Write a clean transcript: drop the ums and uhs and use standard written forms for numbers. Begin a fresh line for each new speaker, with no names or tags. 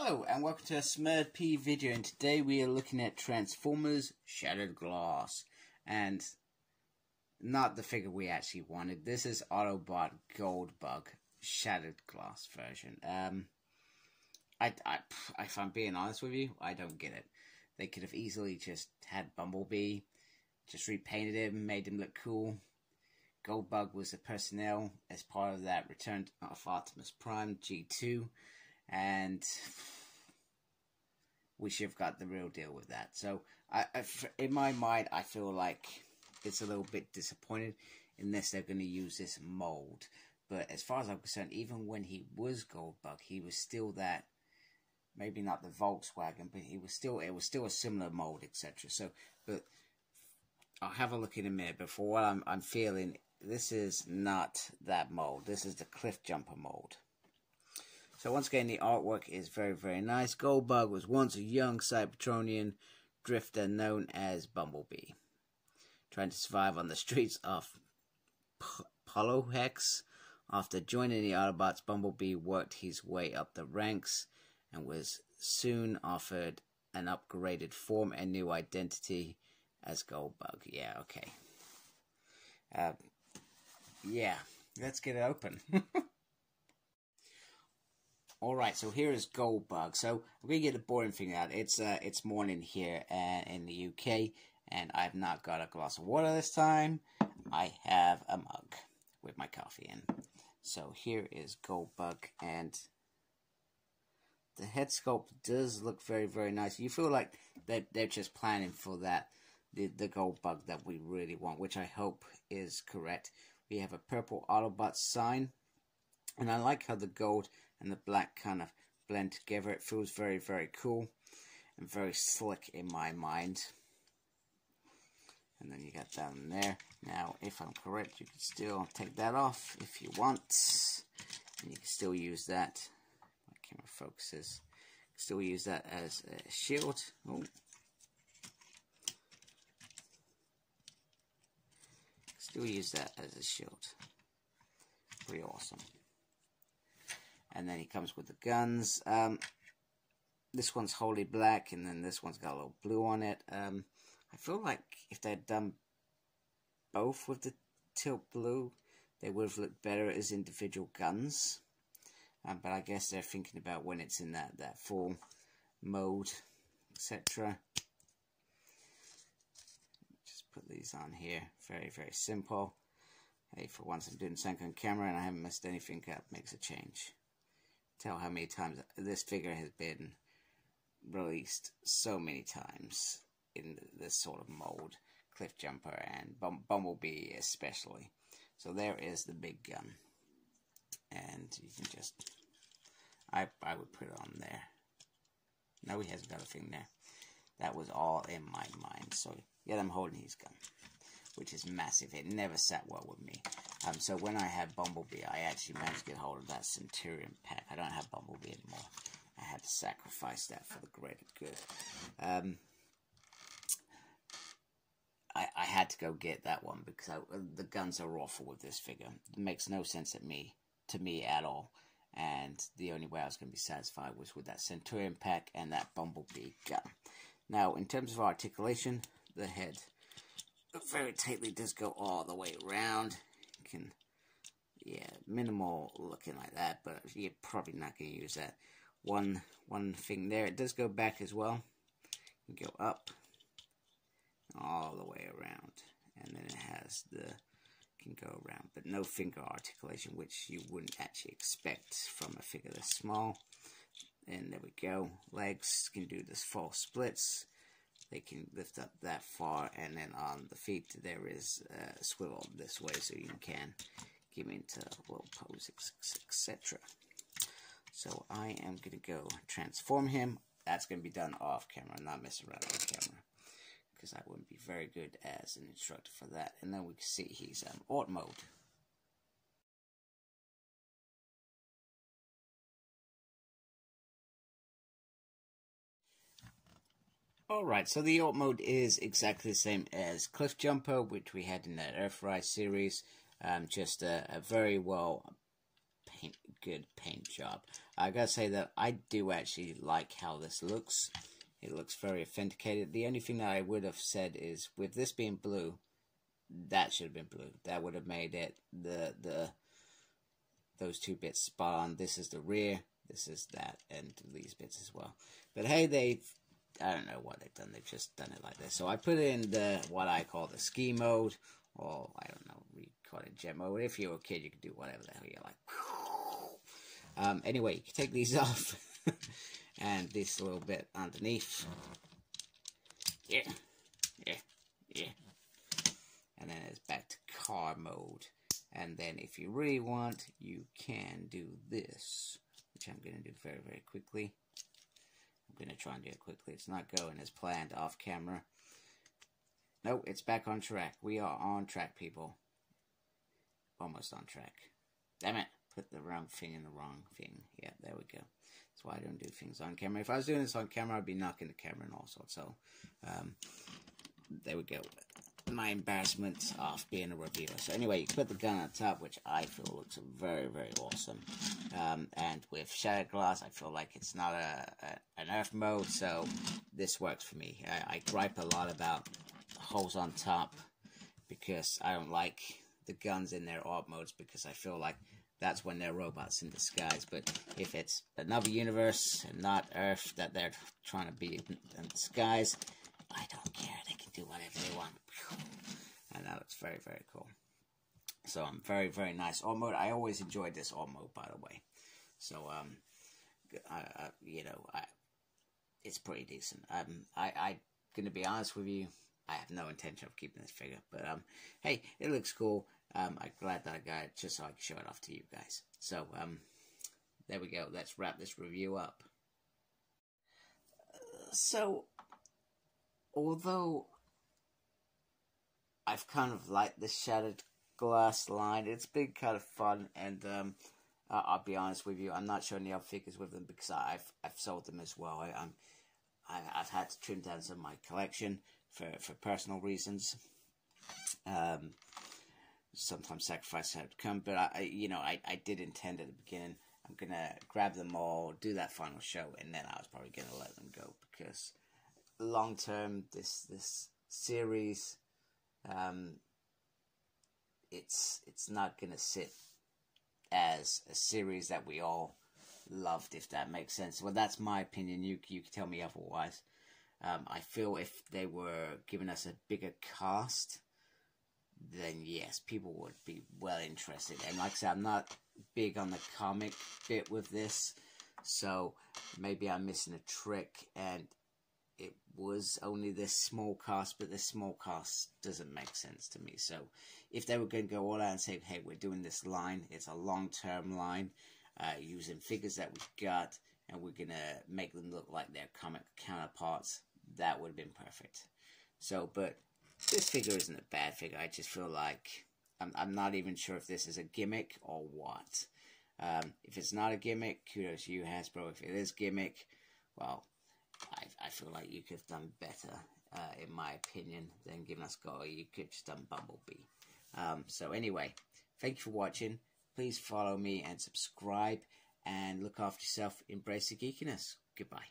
Hello and welcome to a Smurd P video, and today we are looking at Transformers Shattered Glass, and not the figure we actually wanted. This is Autobot Goldbug Shattered Glass version. If I'm being honest with you, I don't get it. They could have easily just had Bumblebee, just repainted him, made him look cool. Goldbug was the personnel as part of that Return of Optimus Prime G2. And we should have got the real deal with that. So, in my mind, I feel like it's a little bit disappointed unless they're going to use this mold. But as far as I'm concerned, even when he was Goldbug, he was still that, maybe not the Volkswagen, but it was still a similar mold, etc. So, but I'll have a look in a minute. But for what I'm feeling, this is not that mold. This is the Cliff Jumper mold. So once again, the artwork is very, very nice. Goldbug was once a young Cybertronian drifter known as Bumblebee, trying to survive on the streets of Polohex. After joining the Autobots, Bumblebee worked his way up the ranks and was soon offered an upgraded form and new identity as Goldbug. Yeah, okay. Yeah, let's get it open. Alright, so here is Goldbug. So I'm going to get the boring thing out. It's morning here in the UK, and I've not got a glass of water this time. I have a mug with my coffee in. So here is Goldbug, and the head sculpt does look very, very nice. You feel like they're just planning for that, the Goldbug that we really want, which I hope is correct. We have a purple Autobot sign, and I like how the gold and the black kind of blend together. It feels very, very cool and very slick in my mind. And then you got that in there. Now, if I'm correct, you can still take that off if you want. And you can still use that. My camera focuses. Still use that as a shield. Oh. Still use that as a shield. Pretty awesome. And then he comes with the guns. This one's wholly black, and then this one's got a little blue on it. I feel like if they'd done both with the tilt blue, they would have looked better as individual guns. But I guess they're thinking about when it's in that full mode, etc. Just put these on here. Very, very simple. Hey, for once I'm doing something on camera and I haven't messed anything up. Makes a change. Tell how many times this figure has been released so many times in this sort of mold. Cliff Jumper and Bumblebee especially. So there is the big gun. And you can just... I would put it on there. No, he hasn't got a thing there. That was all in my mind. So yeah, I'm holding his gun, which is massive. It never sat well with me. So when I had Bumblebee, I actually managed to get hold of that Centurion pack. I don't have Bumblebee anymore. I had to sacrifice that for the greater good. I had to go get that one because the guns are awful with this figure. It makes no sense to me at all. And the only way I was going to be satisfied was with that Centurion pack and that Bumblebee gun. Now, in terms of articulation, the head very tightly does go all the way around. You can, yeah, minimal looking like that, but you're probably not going to use that. One thing there, it does go back as well. You can go up all the way around, and then it has can go around, but no finger articulation, which you wouldn't actually expect from a figure this small. And there we go. Legs can do this full splits. They can lift up that far, and then on the feet there is a swivel this way, so you can get into little poses, etc. So I am going to go transform him. That's going to be done off camera, not messing around on camera, because I wouldn't be very good as an instructor for that. And then we can see he's Art mode. Alright, so the Alt mode is exactly the same as Cliff Jumper, which we had in that Earthrise series. Just a very well good paint job. I gotta say that I do actually like how this looks. It looks very authenticated. The only thing that I would have said is, with this being blue, that should have been blue. That would have made it those two bits spot on. This is the rear, this is that, and these bits as well. But hey, I don't know what they've done. They've just done it like this. So I put in what I call the ski mode, or I don't know, we call it jet mode. If you're a kid, you can do whatever the hell you like. Anyway, you can take these off, and this little bit underneath. Yeah. And then it's back to car mode. And then if you really want, you can do this, which I'm going to do very, very quickly. I'm going to try and do it quickly. It's not going as planned off camera. No, it's back on track. We are on track, people. Almost on track. Damn it. Put the wrong thing in the wrong thing. Yeah, there we go. That's why I don't do things on camera. If I was doing this on camera, I'd be knocking the camera and all sorts. So, there we go. My embarrassment of being a reviewer. So anyway, you put the gun on top, which I feel looks very, very awesome. And with Shattered Glass, I feel like it's not an Earth mode, so this works for me. I gripe a lot about holes on top because I don't like the guns in their ART modes, because I feel like that's when they're robots in disguise. But if it's another universe and not Earth that they're trying to be in disguise, I don't care. They can do whatever they want. And that looks very, very cool. So, very, very nice ART mode. I always enjoyed this ART mode, by the way. So, it's pretty decent. I'm gonna be honest with you. I have no intention of keeping this figure, but hey, it looks cool. I'm glad that I got it just so I can show it off to you guys. So, there we go. Let's wrap this review up. So, although I've kind of liked this Shattered Glass line, it's been kind of fun, and I'll be honest with you, I'm not showing the other figures with them because I've sold them as well. I've had to trim down some of my collection for personal reasons. Sometimes sacrifice had to come, but I did intend at the beginning, I'm gonna grab them all, do that final show, and then I was probably gonna let them go, because long term, this series, it's not gonna sit as a series that we all loved, if that makes sense. Well, that's my opinion. You can tell me otherwise. I feel if they were giving us a bigger cast, then yes, people would be well interested. And like I said, I'm not big on the comic bit with this, so maybe I'm missing a trick, and it was only this small cast, but this small cast doesn't make sense to me. So if they were going to go all out and say, hey, we're doing this line, it's a long-term line, using figures that we've got, and we're going to make them look like their comic counterparts, that would have been perfect. So, but this figure isn't a bad figure. I just feel like I'm not even sure if this is a gimmick or what. If it's not a gimmick, kudos to you, Hasbro. If it is gimmick, well, I feel like you could have done better, in my opinion, than giving us Go. You could have just done Bumblebee. So anyway, thank you for watching. Please follow me and subscribe, and look after yourself. Embrace the geekiness. Goodbye.